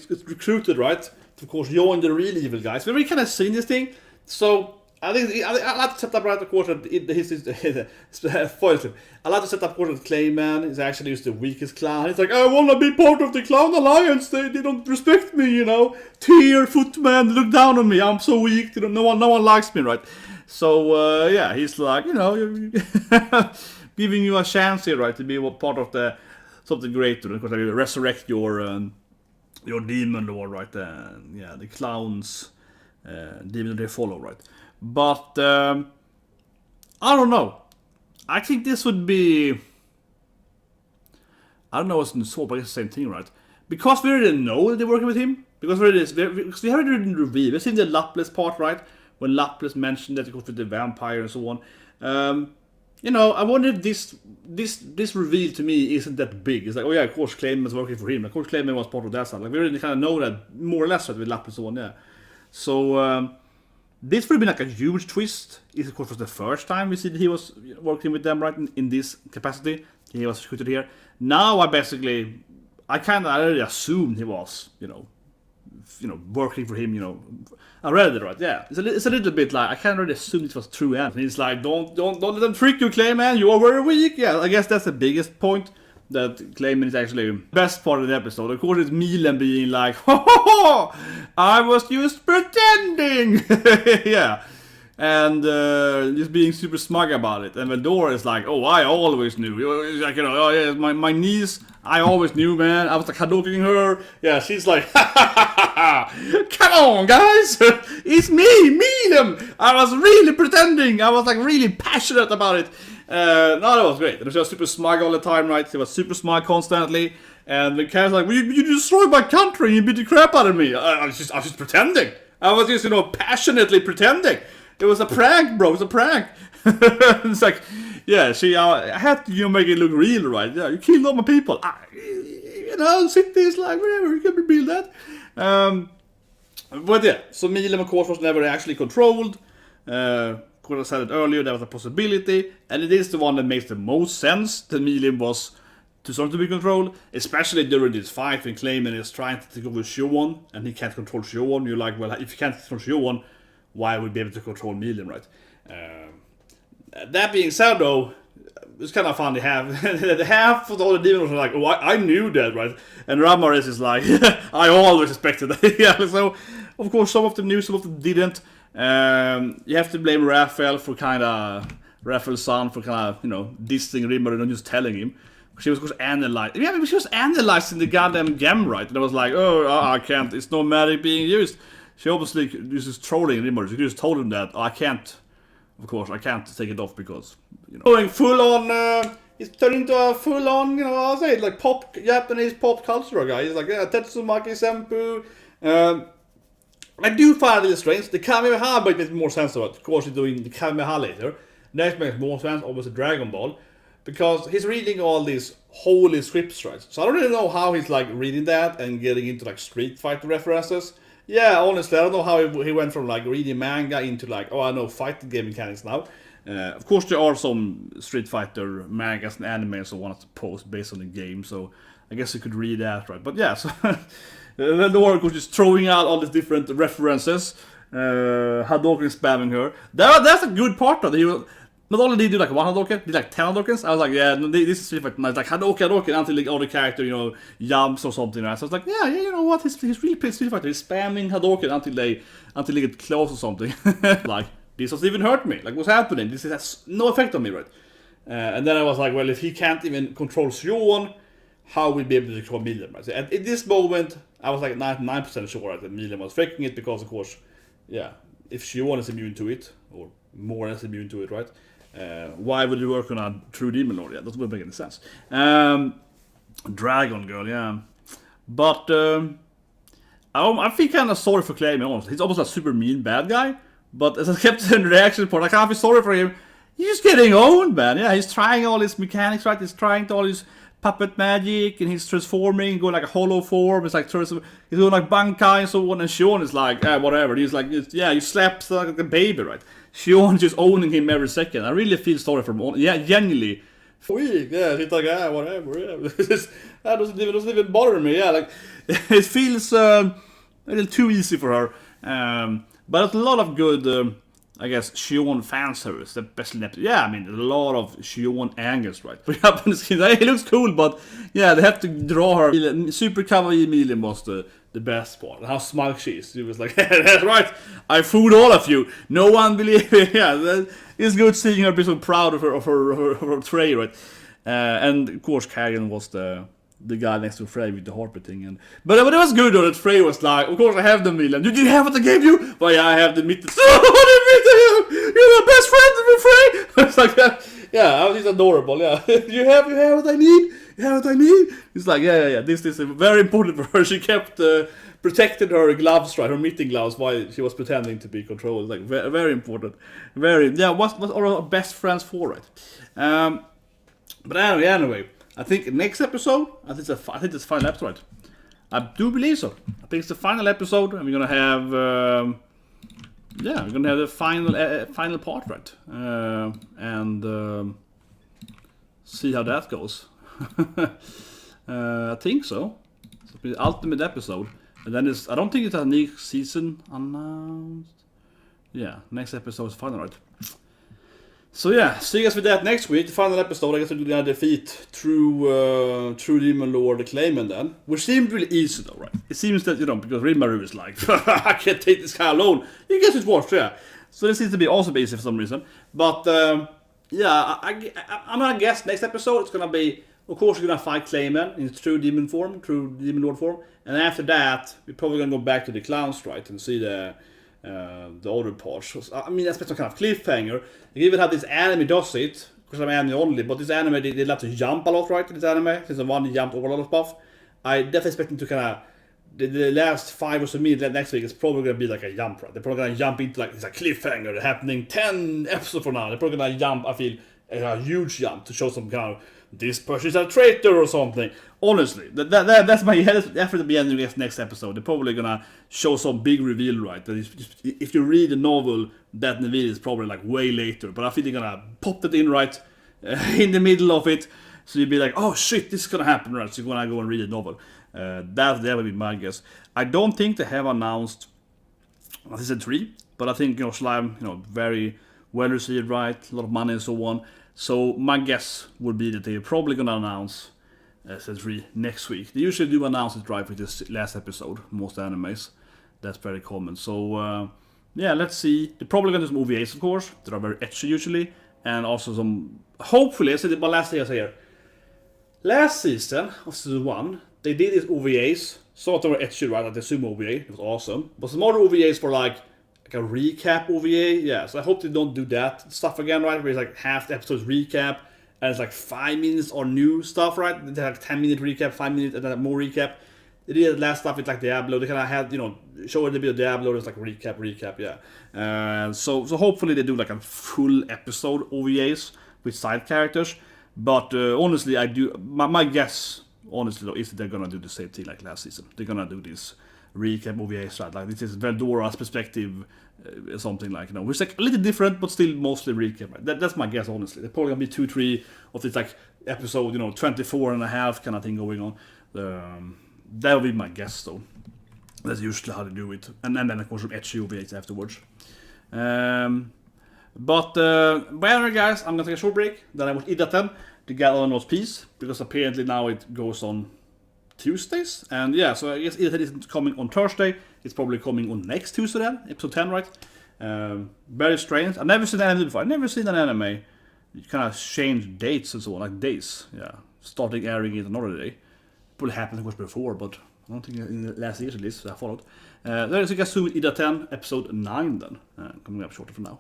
gets recruited, right? To, of course, join the real evil guys. We've already kind of seen this thing, so I think I like to set up, right, of course, that spoiler clip. I like to set up, of course, that Clayman is actually just the weakest clown. He's like, I want to be part of the Clown Alliance. They don't respect me, you know. Tear, footman, look down on me. I'm so weak. You know, no one likes me, right? So yeah, he's like, you know, giving you a chance here, right, to be part of the something greater. Of course, I will resurrect your demon lord, right? Yeah, the clowns, demon they follow, right? But I don't know. I think this would be, I don't know what's in the sword, but it's the same thing, right? Because we already know that they're working with him. Because we have already revealed. We've seen the Laplace part, right? When Laplace mentioned that it goes with the vampire and so on. You know, I wonder if this reveal to me isn't that big. It's like, oh yeah, of course Clayman is working for him. Of course Clayman was part of that stuff. Like we already kind of know that more or less, right, with Laplace and so on. Yeah. So this would have been like a huge twist. It of course was the first time we see that he was working with them, right, in this capacity. He was recruited here. Now I already assumed he was, you know, working for him, you know. I read it, right? Yeah, it's a little bit like I can't really assume it was true. And he's like, don't let them trick you, Clayman. You are very weak. Yeah, I guess that's the biggest point. That Clayman is actually the best part of the episode. Of course, it's MILIM being like, ho, I was just pretending. Yeah, and just being super smug about it. And Veldora is like, oh, I always knew. Like, you know, oh yeah, my niece, I always knew, man. I was like Hadokening her. Yeah, she's like, come on, guys, it's me, MILIM. I was really pretending. I was like really passionate about it. No, that was great. And she was super smug all the time, right? She was super smug constantly. And the character's like, well, you destroyed my country and you beat the crap out of me. I was just pretending. I was just, you know, passionately pretending. It was a prank, bro. It was a prank. It's like, yeah, I had to, you know, make it look real, right? Yeah, you killed all my people. You know, cities, like, whatever, you can rebuild that. But yeah, so MILIM, of course, was never actually controlled. Of course, I said it earlier, there was a possibility, and it is the one that makes the most sense that MILIM was to start to be controlled, especially during this fight when Clayman is trying to take over Shion, and he can't control Shion. You're like, well, if you can't control Shion, why would you be able to control MILIM, right? That being said, though, it's kind of fun to have. Half of all the demons are like, oh, I knew that, right? And Ramirez is like, I always expected that. Yeah, so, of course, some of them knew, some of them didn't. You have to blame Raphael's son for kind of, you know, dissing Rimmer and just telling him. She was, of course, analyzing. Yeah, she was analyzing the goddamn gem, right? And I was like, oh, I can't. It's no magic being used. She obviously just trolling Rimmer. She just told him that, oh, I can't. Of course, I can't take it off because, you know, going full on. He's turning into a full on, you know, I'll say it, like Japanese pop culture guy. He's like, yeah, Tetsumaki Senpu. I do find it a little strange. The Kamehameha makes more sense about it. Of course, he's doing the Kamehameha later. That makes more sense, obviously Dragon Ball. Because he's reading all these holy scripts, right? So I don't really know how he's like reading that and getting into like Street Fighter references. Yeah, honestly, I don't know how he went from like reading manga into like, oh, I know fighting game mechanics now. Of course, there are some Street Fighter mangas and anime and so on to post based on the game. So I guess you could read that, right? But yeah, so Veldora was just throwing out all these different references. Hadoken spamming her. That's a good part of it. Not only did he do like one Hadoken, he did like 10 Hadokens. I was like, yeah, this is Street Fighter. It's like Hadoken until like, all the character, you know, jumps or something. Right? So I was like, yeah, you know what? He's really playing Street Fighter. He's spamming Hadoken until they get close or something. Like, this doesn't even hurt me. Like, what's happening? This has no effect on me, right? And then I was like, well, if he can't even control Shion, how will he be able to control MILIM, right? So at this moment, I was like 99% sure right, that MILIM was faking it because, of course, yeah, if Shion is immune to it, or more or less immune to it, right? Why would you work on a true demon lord? Yeah, that doesn't make any sense. Dragon Girl, yeah. But I feel kind of sorry for Clayman, honestly. He's almost a super mean bad guy. But as I kept in the reaction part, I kind of feel sorry for him. He's just getting owned, man. Yeah, he's trying all his mechanics, right? He's trying all his puppet magic, and he's transforming, going like a hollow form. It's like he's doing like Bankai and so on. And Shion is like, whatever. He's like, yeah, you slapped like a baby, right? Shion just owning him every second. I really feel sorry for him. Yeah, genuinely. Yeah, he's like, whatever. Yeah. That doesn't even bother me. Yeah, like it feels a little too easy for her. But it's a lot of good, I guess, Shion fan service, especially in episode. Yeah, I mean, a lot of Shion angles, right? He looks cool, but yeah, they have to draw her. Super kawaii MILIM was the best part. How smug she is. She was like, that's right, I fooled all of you. No one believed me. Yeah, it's good seeing her be so proud of her tray, right? And of course, Kagan was the guy next to Frey with the harpy thing. But it was good though that Frey was like, of course I have the MILIM. Did you have what I gave you? Well, yeah, I have the meat. You're my best friend with Frey. It's like that. Yeah, he's adorable. Yeah, you have what I need. You have what I need. It's like yeah. This is very important for her. She kept protected her gloves, right? Her meeting gloves while she was pretending to be controlled. Like very, very important. What are our best friends for, right? But anyway. I think next episode, I think it's the final episode, right? I do believe so. I think it's the final episode, and we're gonna have, we're gonna have the final part, right? And see how that goes. I think so. It's the ultimate episode, and then I don't think it's a next season announced. Yeah, next episode is final, right? So yeah, see you guys with that next week. The final episode, I guess we're gonna defeat True Demon Lord Clayman then. Which seemed really easy though, right? It seems that, because Rimmaru is like, I can't take this guy alone. You guess it's worse, yeah. So this seems to be also easy for some reason. But I'm gonna guess next episode it's gonna be, of course we're gonna fight Clayman in True Demon Lord form. And after that, we're probably gonna go back to the clowns, right? And see the other parts. I mean, that's some kind of cliffhanger. They even have this anime does it, because I'm anime only, but this anime, they love to jump a lot, right, in this anime, since the one jumped over a lot of stuff. I definitely expect them to kind of, the last 5 or so minutes next week is probably going to be like a jump, right? They're probably going to jump into like this cliffhanger happening 10 episodes from now. They're probably going to jump, I feel, a huge jump to show some kind of, this person is a traitor or something. Honestly, that's my effort to be ending this next episode. They're probably gonna show some big reveal, right? That if you read the novel, that reveal is probably like way later. But I think they're gonna pop that in right in the middle of it, so you'd be like, oh shit, this is gonna happen, right? So you're gonna go and read the novel. That would be my guess. I don't think they have announced season 3, but I think Slime, very well received, right? A lot of money and so on. So my guess would be that they're probably gonna announce season 3 next week. They usually do announce it right with this last episode, most animes. That's very common. So let's see. They're probably gonna do some OVAs, of course. That are very etchy usually, and also some. Hopefully, I said it. But last season of season 1, they did these OVAs. Some of them were etchy, right? Like the Sumo OVA, it was awesome. But some other OVAs for like a recap OVA, yeah. So I hope they don't do that stuff again, right? Where it's like half the episode's recap, and it's like 5 minutes or new stuff, right? They have like 10-minute recap, 5 minutes, and then more recap. They did last stuff with like Diablo. They kind of had, show a little bit of Diablo. There's like recap, yeah. So hopefully they do like a full episode OVAs with side characters. But honestly, my guess, honestly though, is that they're gonna do the same thing like last season. They're gonna do this recap OVAs, right? Like this is Veldora's perspective, something like, which is like a little different, but still mostly recap. Right? That's my guess, honestly. There's probably gonna be 2-3 of this like episode, 24 and a half kind of thing going on. That would be my guess, though. That's usually how they do it, and then of course some etchy OVAs afterwards. But anyway, guys, I'm gonna take a short break. Then I watch Idaten, the Galvanos piece, because apparently now it goes on Tuesdays, and yeah, so I guess Idaten isn't coming on Thursday. It's probably coming on next Tuesday then, episode 10, right? Very strange. I've never seen an anime before. I've never seen an anime you kind of change dates and so on, like days. Yeah, starting airing it another day. Probably happened of course before, but I don't think in the last years at least I followed. There is a guys soon with Idaten, episode 9 then, coming up shortly from now.